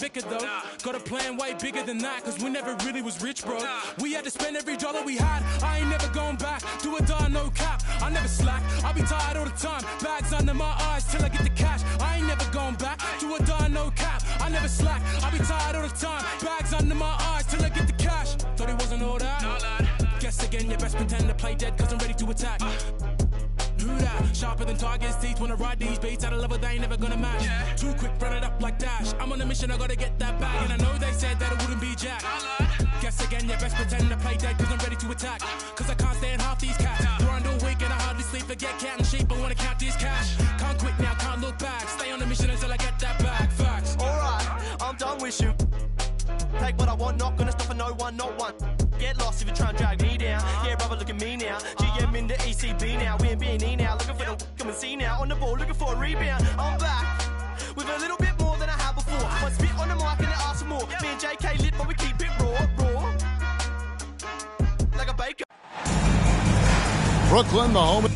liquor though. Got a plan way bigger than that, cause we never really was rich, bro. We had to spend every dollar we had. I ain't never going back. Do or die, no cap. I never slack. I be tired all the time. Bags under my eyes till I get the cash. I ain't never going back. Do or die, no cap. I never slack. I be tired all the time. Bags under my eyes till I get the cash. Thought it wasn't all that. No, lad. Guess again, you best pretend to play dead, cause I'm ready to attack. Who that? Sharper than Tiger's teeth. Wanna ride these beats at a level they ain't never gonna match. Too quick, run it up like Dash. I'm on a mission, I gotta get that bag. And I know they said that it wouldn't be Jack. Guess again, you best pretend to play dead, cause I'm ready to attack. Cause I can't stand half these cats. Grind all week and I hardly sleep. Forget counting sheep, I wanna count this cash. Can't quit now, can't look back. Stay on the mission until I get that bag. Facts. Alright, I'm done with you. Take what I want, not gonna stop for no one, not one. Get lost if you try and drag me down. Yeah, brother, look at me now. GM in the ECB now. We're being now. Looking for the come and see now. On the ball, looking for a rebound. I'm back with a little bit more than I had before. I spit on the mic and they ask for more. Me and JK lit, but we keep it raw. Like a baker. Brooklyn, the home.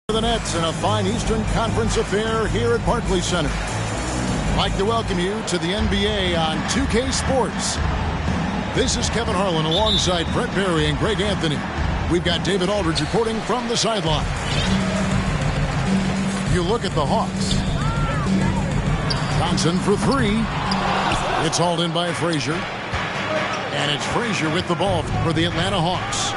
The Nets in a fine Eastern Conference affair here at Barclays Center. I'd like to welcome you to the NBA on 2K Sports. This is Kevin Harlan alongside Brett Berry and Greg Anthony. We've got David Aldridge reporting from the sideline. You look at the Hawks. Johnson for three. It's hauled in by Frazier. And it's Frazier with the ball for the Atlanta Hawks.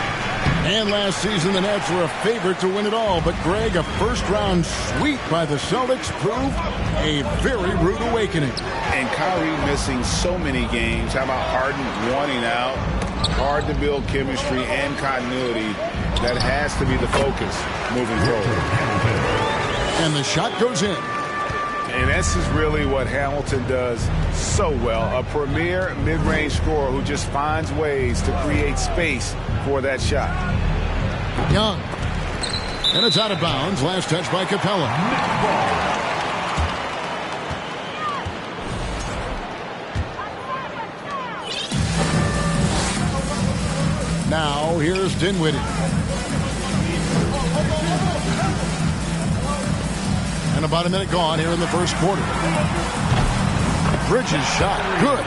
And last season, the Nets were a favorite to win it all. But, Greg, a first-round sweep by the Celtics proved a very rude awakening. And Kyrie missing so many games. How about Harden wanting out? Hard to build chemistry and continuity. That has to be the focus moving forward. And the shot goes in. And this is really what Hamilton does so well. A premier mid-range scorer who just finds ways to create space for that shot. Young. And it's out of bounds. Last touch by Capella. Now here's Dinwiddie. And about a minute gone here in the first quarter. Bridges shot. Good.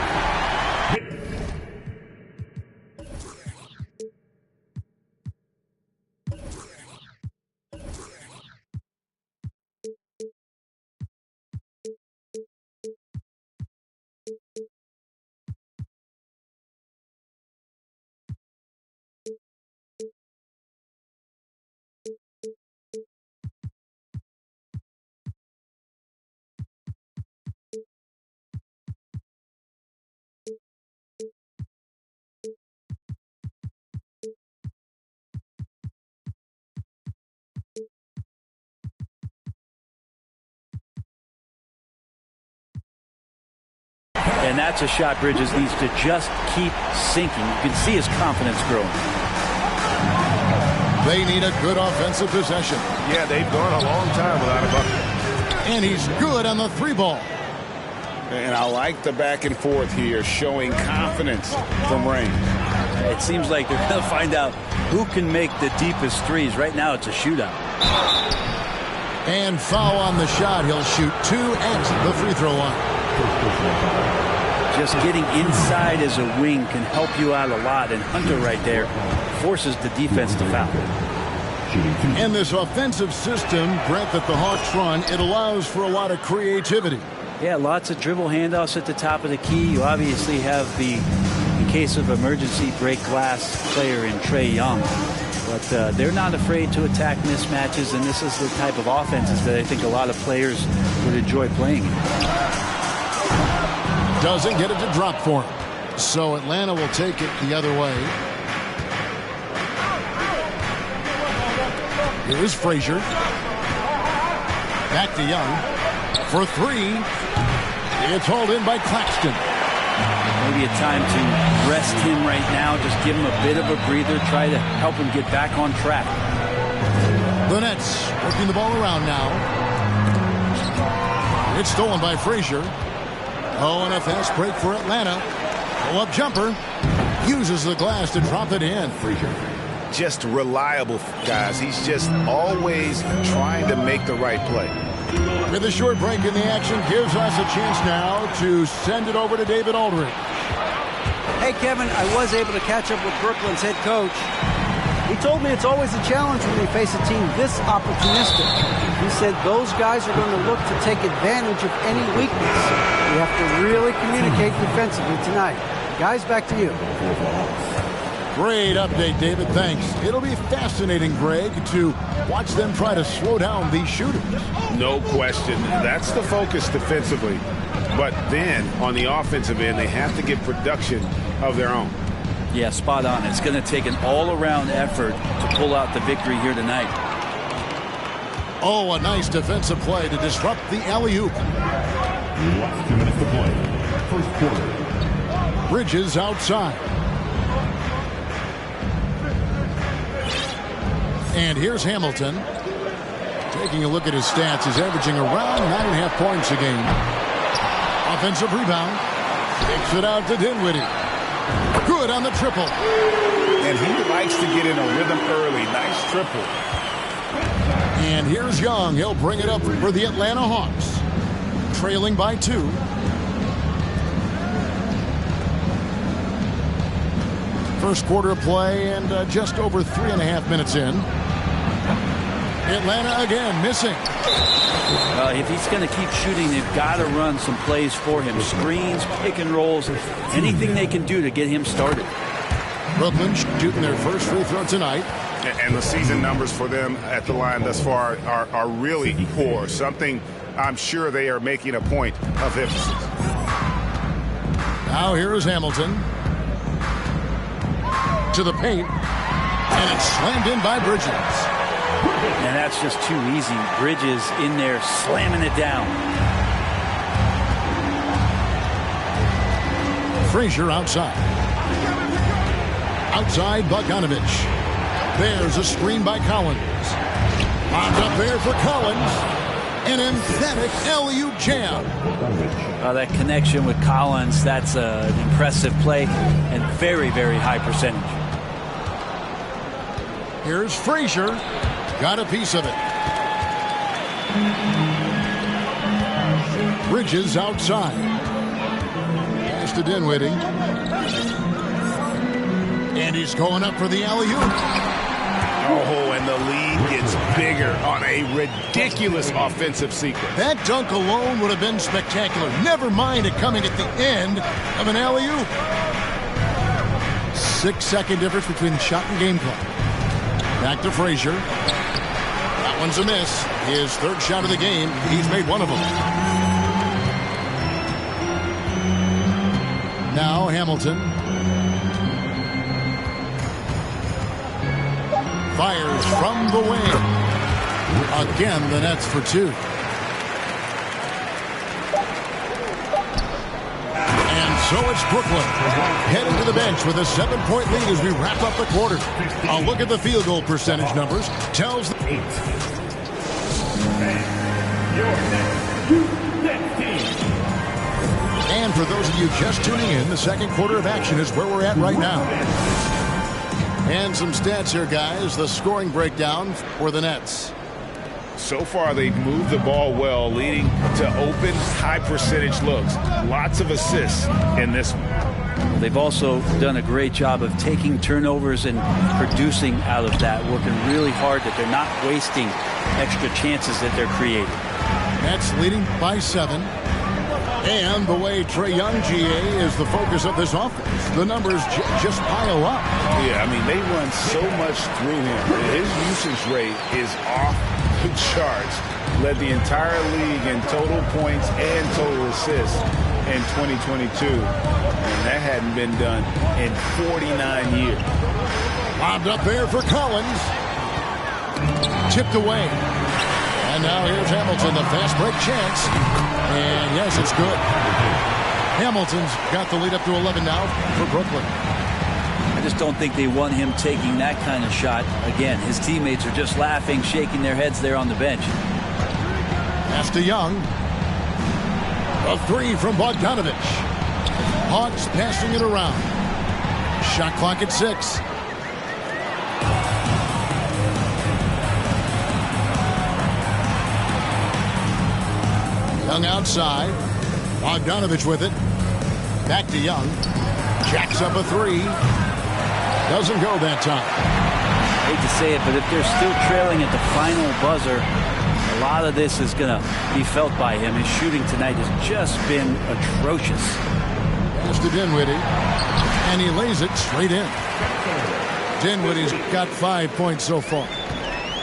And that's a shot Bridges needs to just keep sinking. You can see his confidence growing. They need a good offensive possession. Yeah, they've gone a long time without a bucket. And he's good on the three ball. And I like the back and forth here, showing confidence from range. It seems like they're going to find out who can make the deepest threes. Right now it's a shootout. And foul on the shot. He'll shoot two at the free throw line. Just getting inside as a wing can help you out a lot. And Hunter right there forces the defense to foul. And this offensive system, Brent, that the Hawks run, it allows for a lot of creativity. Yeah, lots of dribble handoffs at the top of the key. You obviously have the, in case of emergency, break glass player in Trae Young. But they're not afraid to attack mismatches, and this is the type of offenses that I think a lot of players would enjoy playing. Doesn't get it to drop for him. So Atlanta will take it the other way. Here's Frazier. Back to Young. For three. It's hauled in by Claxton. Maybe a time to rest him right now. Just give him a bit of a breather. Try to help him get back on track. The Nets working the ball around now. It's stolen by Frazier. Oh, and a fast break for Atlanta. Pull-up jumper. Uses the glass to drop it in. Frazier. Just reliable, guys. He's just always trying to make the right play. With a short break in the action, gives us a chance now to send it over to David Aldridge. Hey, Kevin, I was able to catch up with Brooklyn's head coach. He told me it's always a challenge when you face a team this opportunistic. He said those guys are going to look to take advantage of any weakness. We have to really communicate defensively tonight. Guys, back to you. Great update, David. Thanks. It'll be fascinating, Greg, to watch them try to slow down these shooters. No question. That's the focus defensively. But then, on the offensive end, they have to get production of their own. Yeah, spot on. It's going to take an all-around effort to pull out the victory here tonight. Oh, a nice defensive play to disrupt the alley-oop. 2 minutes to play. First quarter. Bridges outside. And here's Hamilton. Taking a look at his stats, he's averaging around 9.5 points a game. Offensive rebound. Takes it out to Dinwiddie. Good on the triple. And he likes to get in a rhythm early. Nice triple. And here's Young. He'll bring it up for the Atlanta Hawks. Trailing by 2. First quarter of play and just over 3.5 minutes in. Atlanta again missing. If he's going to keep shooting, they've got to run some plays for him. Screens, pick and rolls, anything they can do to get him started. Brooklyn shooting their first free throw tonight. And the season numbers for them at the line thus far are really poor. Something I'm sure they are making a point of emphasis. Now here is Hamilton. To the paint. And it's slammed in by Bridges. And that's just too easy. Bridges in there slamming it down. Frazier outside. Outside Bogdanovich. There's a screen by Collins. Lobbed up there for Collins. An emphatic alley-oop jam. That connection with Collins, that's an impressive play and very, very high percentage. Here's Frazier. Got a piece of it. Bridges outside. Pass to Dinwiddie. And he's going up for the alley-oop. Oh, and the lead gets bigger on a ridiculous offensive sequence. That dunk alone would have been spectacular. Never mind it coming at the end of an alley-oop. 6-second difference between shot and game clock. Back to Frazier. That one's a miss. His third shot of the game. He's made one of them. Now Hamilton. Fires from the wing. Again, the Nets for 2. And so it's Brooklyn heading to the bench with a 7-point lead as we wrap up the quarter. A look at the field goal percentage numbers tells. And for those of you just tuning in, the second quarter of action is where we're at right now. And some stats here, guys. The scoring breakdown for the Nets. So far, they've moved the ball well, leading to open, high-percentage looks. Lots of assists in this one. They've also done a great job of taking turnovers and producing out of that, working really hard that they're not wasting extra chances that they're creating. Nets leading by 7. And the way Trae Young, GA, is the focus of this offense. The numbers just pile up. Yeah, I mean, they run so much through him. His usage rate is off the charts. Led the entire league in total points and total assists in 2022. And that hadn't been done in 49 years. Lobbed up there for Collins. Tipped away. And now here's Hamilton, the fast break chance. And yes, it's good. Hamilton's got the lead up to 11 now for Brooklyn. I just don't think they want him taking that kind of shot. Again, his teammates are just laughing, shaking their heads there on the bench. Pass to Young. A three from Bogdanovic. Hawks passing it around. Shot clock at 6. Young outside. Bogdanovic with it. Back to Young. Jacks up a three. Doesn't go that time. I hate to say it, but if they're still trailing at the final buzzer, a lot of this is going to be felt by him. His shooting tonight has just been atrocious. Pass to Dinwiddie. And he lays it straight in. Dinwiddie's got 5 points so far.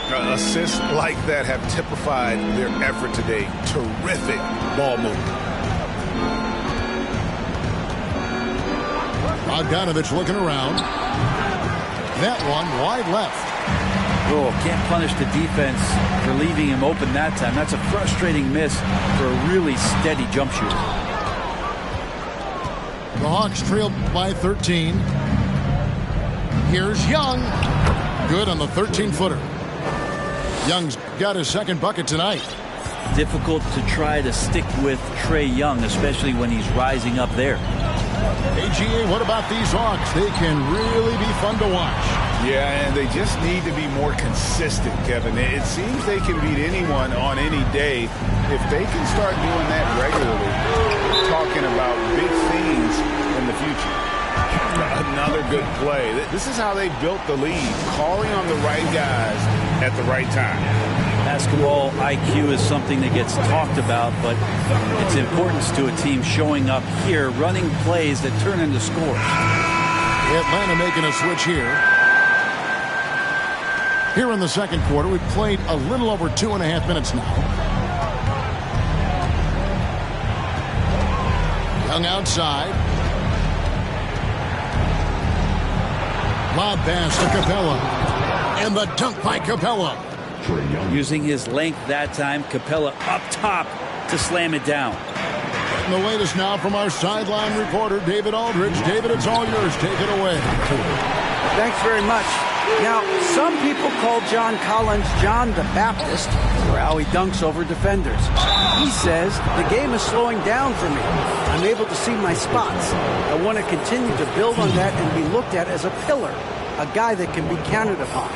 Assists like that have typified their effort today. Terrific ball movement. Bogdanovic looking around. That one wide left. Oh, can't punish the defense for leaving him open that time. That's a frustrating miss for a really steady jump shooter. The Hawks trailed by 13. Here's Young. Good on the 13-footer. Young's got his second bucket tonight. Difficult to try to stick with Trae Young, especially when he's rising up there. AGA, what about these Hawks? They can really be fun to watch. Yeah, and they just need to be more consistent, Kevin. It seems they can beat anyone on any day. If they can start doing that regularly, we're talking about big things in the future. Another good play. This is how they built the lead, calling on the right guys at the right time. Basketball IQ is something that gets talked about, but its importance to a team showing up here, running plays that turn into scores. Atlanta making a switch here. Here in the second quarter, we've played a little over 2.5 minutes now. Young outside. Lob pass to Capella. And the dunk by Capella. Using his length that time, Capella up top to slam it down. And the latest now from our sideline reporter, David Aldridge. David, it's all yours. Take it away. Thanks very much. Now, some people call John Collins John the Baptist for how he dunks over defenders. He says, the game is slowing down for me. I'm able to see my spots. I want to continue to build on that and be looked at as a pillar, a guy that can be counted upon.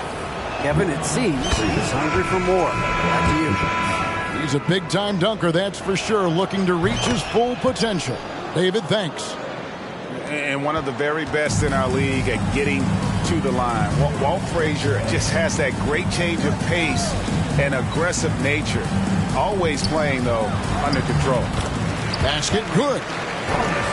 Kevin, it seems he's hungry for more. Back to you. He's a big-time dunker, that's for sure, looking to reach his full potential. David, thanks. And one of the very best in our league at getting to the line. Walt Frazier just has that great change of pace and aggressive nature. Always playing, though, under control. Basket, good.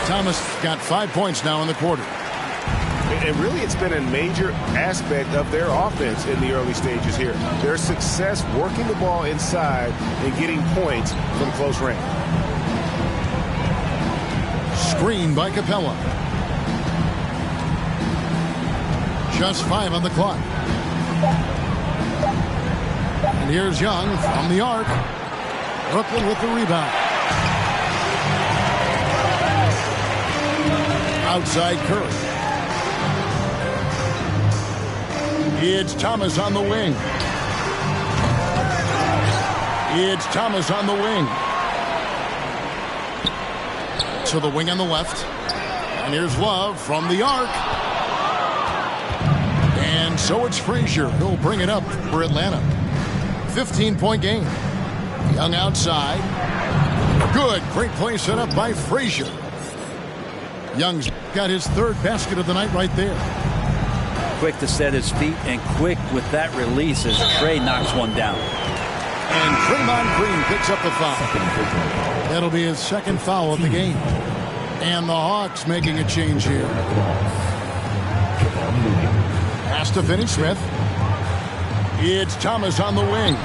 Thomas got 5 points now in the quarter. And really, it's been a major aspect of their offense in the early stages here. Their success working the ball inside and getting points from close range. Screen by Capella. Just 5 on the clock. And here's Young from the arc. Brooklyn with the rebound. Outside Curry. It's Thomas on the wing. It's Thomas on the wing. To the wing on the left. And here's Love from the arc. And so it's Frazier who'll bring it up for Atlanta. 15-point game. Young outside. Good. Great play set up by Frazier. Young's got his third basket of the night right there. Quick to set his feet and quick with that release as Trae knocks one down. And Draymond Green picks up the foul. That'll be his second foul of the game. And the Hawks making a change here. Has to finish Smith. It's Thomas on the wing.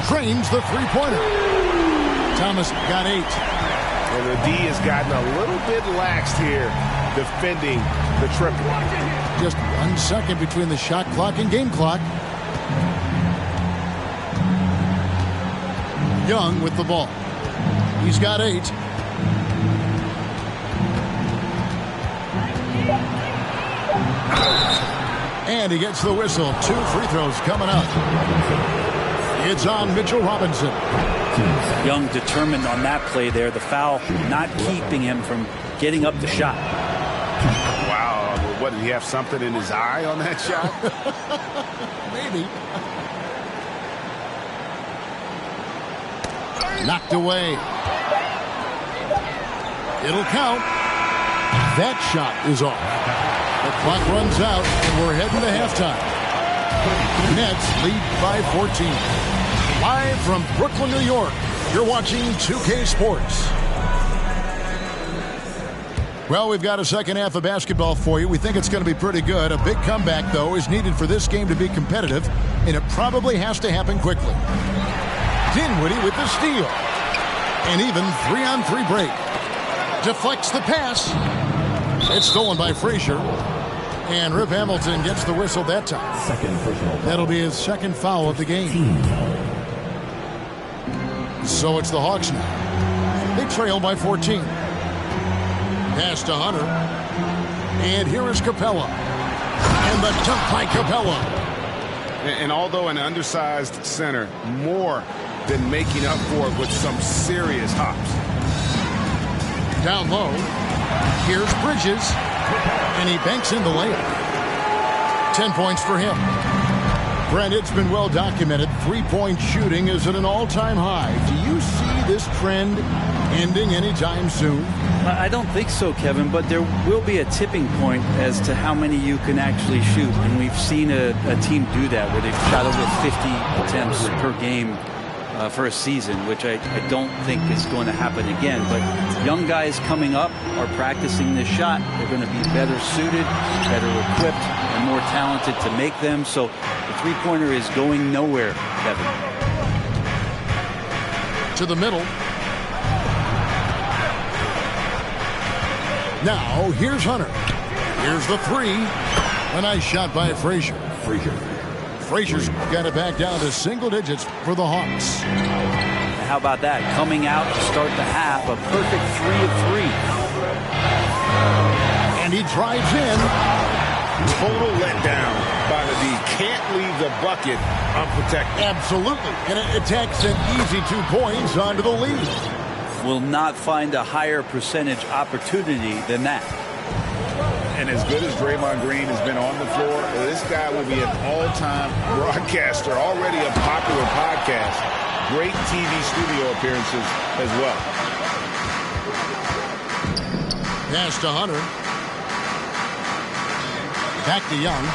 Drains the three-pointer. Thomas got 8. And the D has gotten a little bit laxed here defending the triple. Just 1 second between the shot clock and game clock. Young with the ball. He's got 8. And he gets the whistle. 2 free throws coming up. It's on Mitchell Robinson. Young determined on that play there. The foul not keeping him from getting up the shot. Wow. What, did he have something in his eye on that shot? Maybe. Knocked away. It'll count. That shot is off. The clock runs out, and we're heading to halftime. Nets lead by 14. Live from Brooklyn, New York, you're watching 2K Sports. Well, we've got a second half of basketball for you. We think it's going to be pretty good. A big comeback, though, is needed for this game to be competitive, and it probably has to happen quickly. Dinwiddie with the steal. And even 3-on-3 break. Deflects the pass. It's stolen by Frazier. And Rip Hamilton gets the whistle that time. That'll be his second foul of the game. So it's the Hawks now. They trail by 14. Pass to Hunter. And here is Capella. And the dunk by Capella. And although an undersized center, more than making up for it with some serious hops. Down low. Here's Bridges. And he banks in the layup. 10 points for him. Brent, it's been well documented. Three-point shooting is at an all-time high. Do you see this trend ending anytime soon? I don't think so, Kevin, but there will be a tipping point as to how many you can actually shoot. And we've seen a team do that where they've shot over 50 attempts per game for a season, which I don't think is going to happen again. But young guys coming up are practicing this shot. They're going to be better suited, better equipped, and more talented to make them. So the three-pointer is going nowhere, Kevin. To the middle. Now, here's Hunter. Here's the three. A nice shot by Frazier. Frazier's got it back down to single digits for the Hawks. How about that? Coming out to start the half, a perfect 3 of 3. And he drives in. Total letdown by the D. Can't leave the bucket unprotected. Absolutely. And it takes an easy 2 points onto the lead. Will not find a higher percentage opportunity than that. And as good as Draymond Green has been on the floor, this guy will be an all-time broadcaster, already a popular podcast. Great TV studio appearances as well. Pass to Hunter. Back to Young.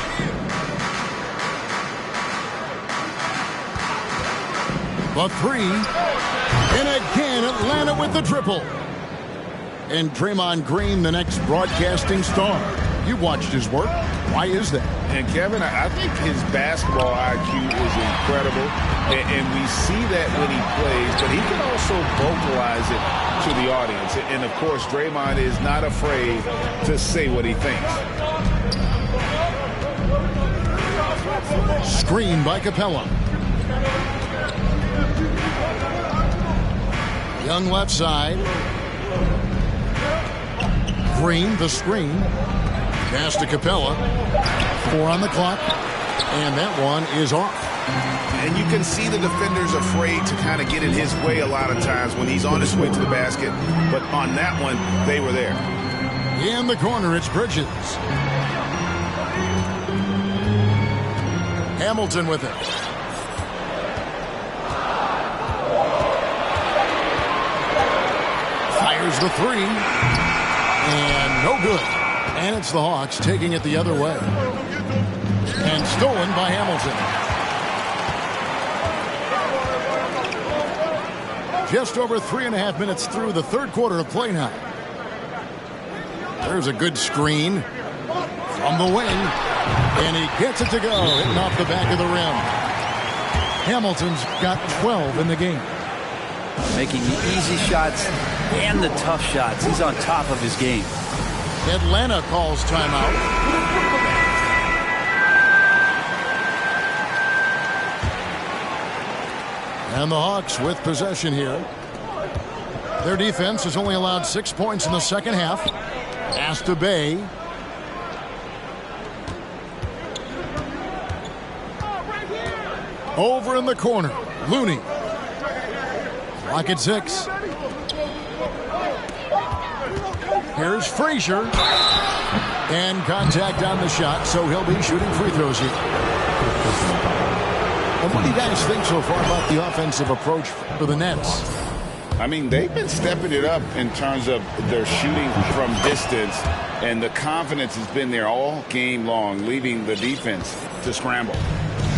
The three. And again, Atlanta with the triple. And Draymond Green, the next broadcasting star. You watched his work. Why is that? And Kevin, I think his basketball IQ is incredible. And we see that when he plays, but he can also vocalize it to the audience. And of course, Draymond is not afraid to say what he thinks. Screen by Capella. Young left side. Green, the screen. Pass to Capella. 4 on the clock. And that one is off. And you can see the defenders afraid to kind of get in his way a lot of times when he's on his way to the basket. But on that one, they were there. In the corner, it's Bridges. Hamilton with it. Fires the three. And no good. And it's the Hawks taking it the other way. And stolen by Hamilton. Just over 3.5 minutes through the third quarter of play now. There's a good screen from the wing, and he gets it to go, hitting off the back of the rim. Hamilton's got 12 in the game. Making the easy shots and the tough shots. He's on top of his game. Atlanta calls timeout. And the Hawks with possession here. Their defense has only allowed 6 points in the second half. Pass to Bay. Over in the corner, Looney. Clock at 6. Here's Frazier. And contact on the shot, so he'll be shooting free throws here. And what do you guys think so far about the offensive approach for the Nets? I mean, they've been stepping it up in terms of their shooting from distance, and the confidence has been there all game long, leaving the defense to scramble.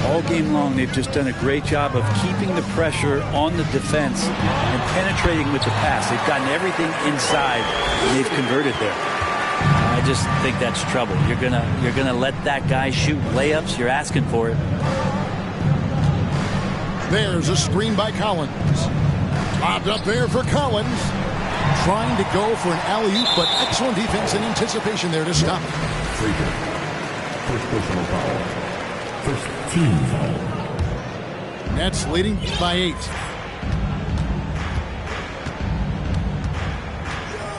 All game long, they've just done a great job of keeping the pressure on the defense and penetrating with the pass. They've gotten everything inside, and they've converted there. I just think that's trouble. You're gonna let that guy shoot layups. You're asking for it. There's a screen by Collins. Lobbed up there for Collins. Trying to go for an alley-oop, but excellent defense and anticipation there to stop it. First personal foul. First team foul. Nets leading by 8.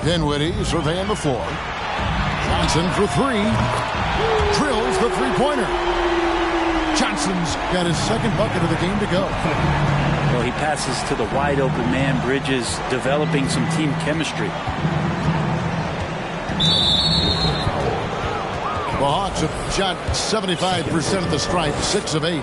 Dinwiddie surveying the floor. Johnson for 3. Drills the three-pointer. Johnson's got his second bucket of the game to go. Well, he passes to the wide-open man. Bridges developing some team chemistry. The Hawks have shot 75% at the stripe, 6 of 8.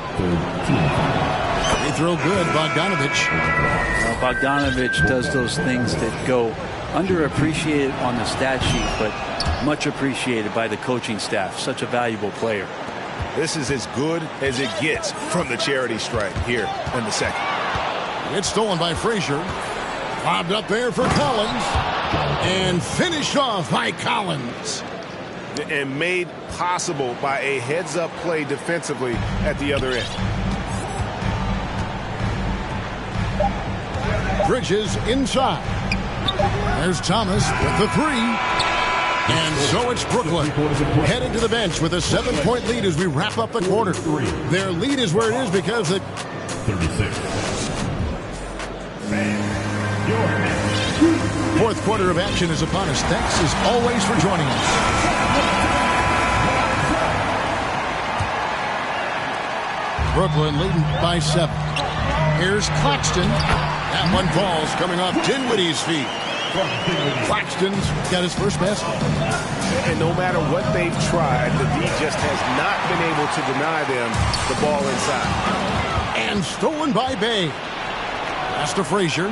They throw good, Bogdanovich. Well, Bogdanovich does those things that go underappreciated on the stat sheet, but much appreciated by the coaching staff. Such a valuable player. This is as good as it gets from the charity stripe here in the second. It's stolen by Frazier. Lobbed up there for Collins. And finished off by Collins. And made possible by a heads-up play defensively at the other end. Bridges inside. There's Thomas with the 3. And so it's Brooklyn headed to the bench with a 7-point lead as we wrap up the quarter. Their lead is where it is because the 36. fourth quarter of action is upon us. Thanks as always for joining us. Brooklyn leading by 7. Here's Claxton. That one falls coming off Dinwiddie's feet. Claxton's got his first basket. And no matter what they've tried, the D just has not been able to deny them the ball inside. And stolen by Bay. Pass to Frazier.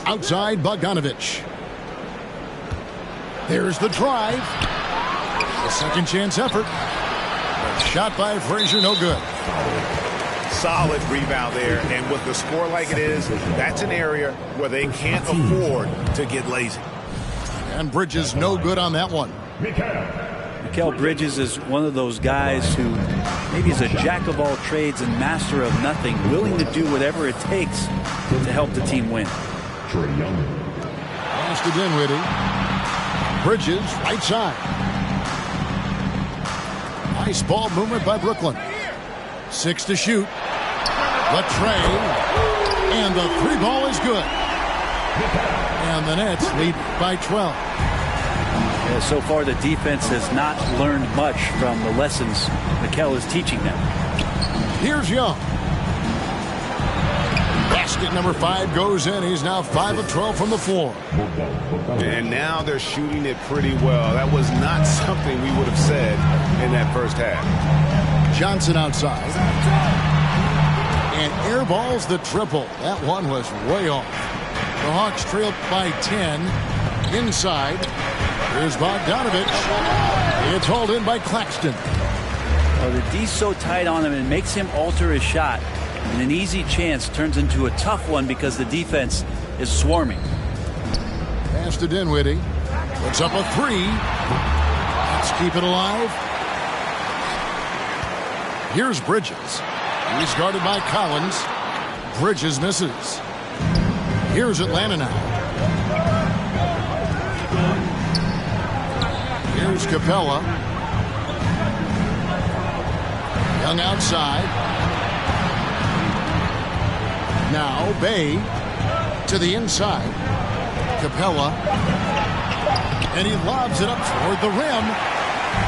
Outside Bogdanovich. There's the drive. A second chance effort. A shot by Frazier, no good. Solid rebound there, and with the score like it is, that's an area where they can't afford to get lazy. And Bridges no good on that one. Mikal Bridges is one of those guys who maybe is a jack of all trades and master of nothing, willing to do whatever it takes to help the team win. Pass to Dinwiddie. Bridges right side. Nice ball movement by Brooklyn. 6 to shoot. Latrey. And the 3 ball is good. And the Nets lead by 12. Yeah, so far the defense has not learned much from the lessons Mikal is teaching them. Here's Young. Basket number 5 goes in. He's now 5 of 12 from the floor. And now they're shooting it pretty well. That was not something we would have said in that first half. Johnson outside. And airballs the triple. That one was way off. The Hawks trailed by 10. Inside. Here's Bogdanovich. It's hauled in by Claxton. Oh, the D's so tight on him, it makes him alter his shot. And an easy chance turns into a tough one because the defense is swarming. Pass to Dinwiddie. Puts up a three. Let's keep it alive. Here's Bridges. He's guarded by Collins. Bridges misses. Here's Atlanta now. Here's Capella. Young outside. Now Bay to the inside. Capella. And he lobs it up toward the rim.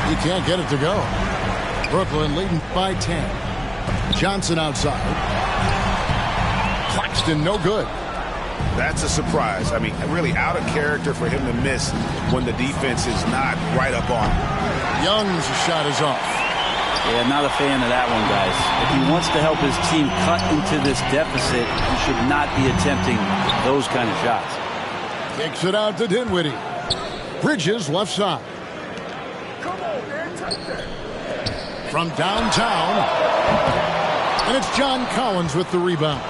He can't get it to go. Brooklyn leading by 10. Johnson outside. Claxton no good. That's a surprise. I mean, really out of character for him to miss when the defense is not right up on him. Young's shot is off. Yeah, not a fan of that one, guys. If he wants to help his team cut into this deficit, he should not be attempting those kind of shots. Kicks it out to Dinwiddie. Bridges left side. From downtown. And it's John Collins with the rebound.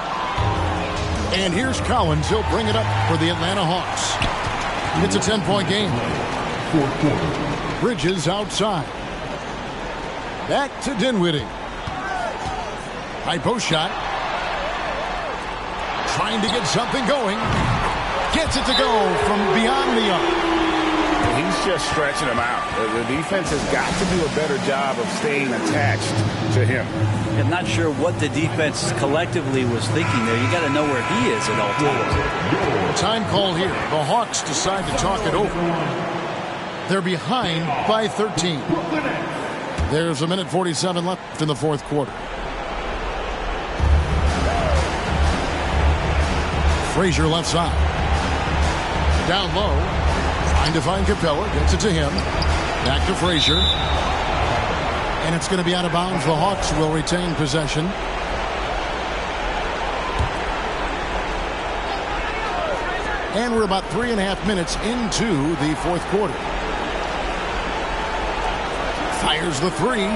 And here's Collins. He'll bring it up for the Atlanta Hawks. It's a 10-point game. Bridges outside. Back to Dinwiddie. High post shot. Trying to get something going. Gets it to go from beyond the arc. He's just stretching him out. The defense has got to do a better job of staying attached to him. I'm not sure what the defense collectively was thinking there. You got to know where he is at all times. Time call here. The Hawks decide to talk it over. They're behind by 13. There's a minute 47 left in the fourth quarter. Frazier left side. Down low. Trying to find Capella. Gets it to him. Back to Frazier. And it's going to be out of bounds. The Hawks will retain possession. And we're about 3.5 minutes into the fourth quarter. Fires the three.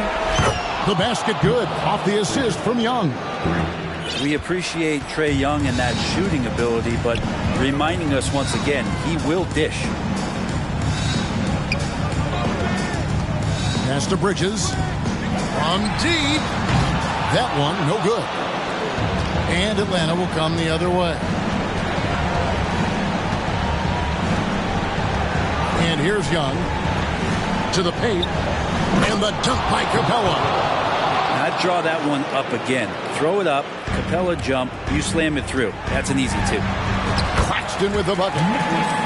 The basket good. Off the assist from Young. We appreciate Trae Young and that shooting ability, but reminding us once again, he will dish. Pass to Bridges. From deep. That one, no good. And Atlanta will come the other way. And here's Young. To the paint. And the dunk by Capella. I'd draw that one up again. Throw it up. Capella jump. You slam it through. That's an easy two. Claxton with the bucket.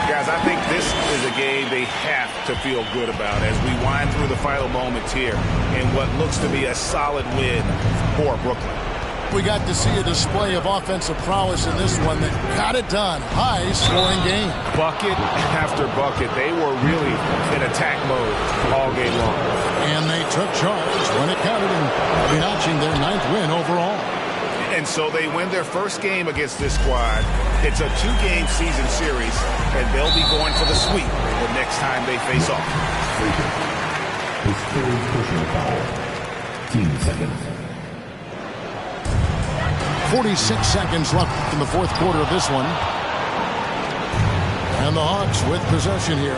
Guys, I think this is a game they have to feel good about as we wind through the final moments here in what looks to be a solid win for Brooklyn. We got to see a display of offensive prowess in this one that got it done. High-scoring game. Bucket after bucket. They were really in attack mode all game long. And they took charge when it counted and notching their 9th win overall. And so they win their first game against this squad. It's a 2-game season series, and they'll be going for the sweep the next time they face off. His third personal foul. Team seconds. 46 seconds left in the fourth quarter of this one. And the Hawks with possession here.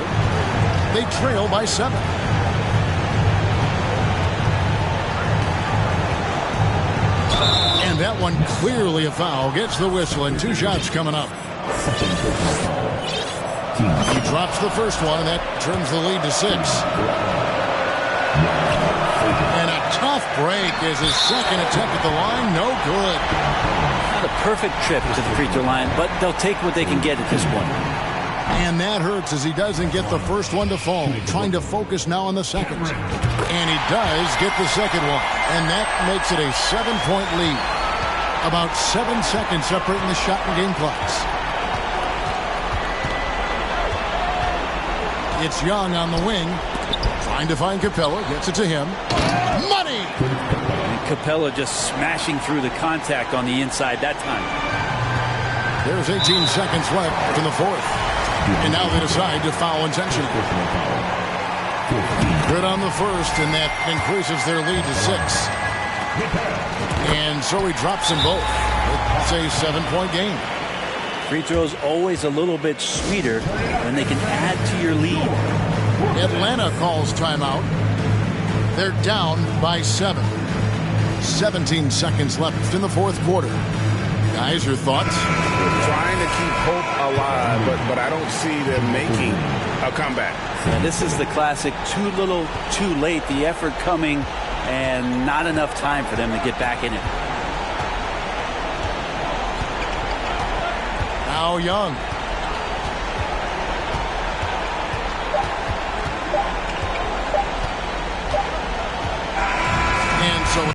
They trail by 7. And that one clearly a foul. Gets the whistle and 2 shots coming up. He drops the first one and that turns the lead to 6. And a tough break is his second attempt at the line. No good. Not a perfect trip to the free throw line, but they'll take what they can get at this point. And that hurts as he doesn't get the first one to fall. Trying to focus now on the second. And he does get the second one. And that makes it a 7-point lead. About 7 seconds separating the shot and game clocks. It's Young on the wing. Trying to find Capella. Gets it to him. Money! And Capella just smashing through the contact on the inside that time. There's 18 seconds left in the fourth. And now they decide to foul intentionally. Good on the first, and that increases their lead to 6. And so he drops them both. It's a 7-point game. Free throws always a little bit sweeter when they can add to your lead. Atlanta calls timeout. They're down by 7. 17 seconds left in the fourth quarter. Guys, your thoughts? Trying to keep hope alive, but I don't see them making a comeback. And this is the classic too little, too late. The effort coming and not enough time for them to get back in it. Now Young.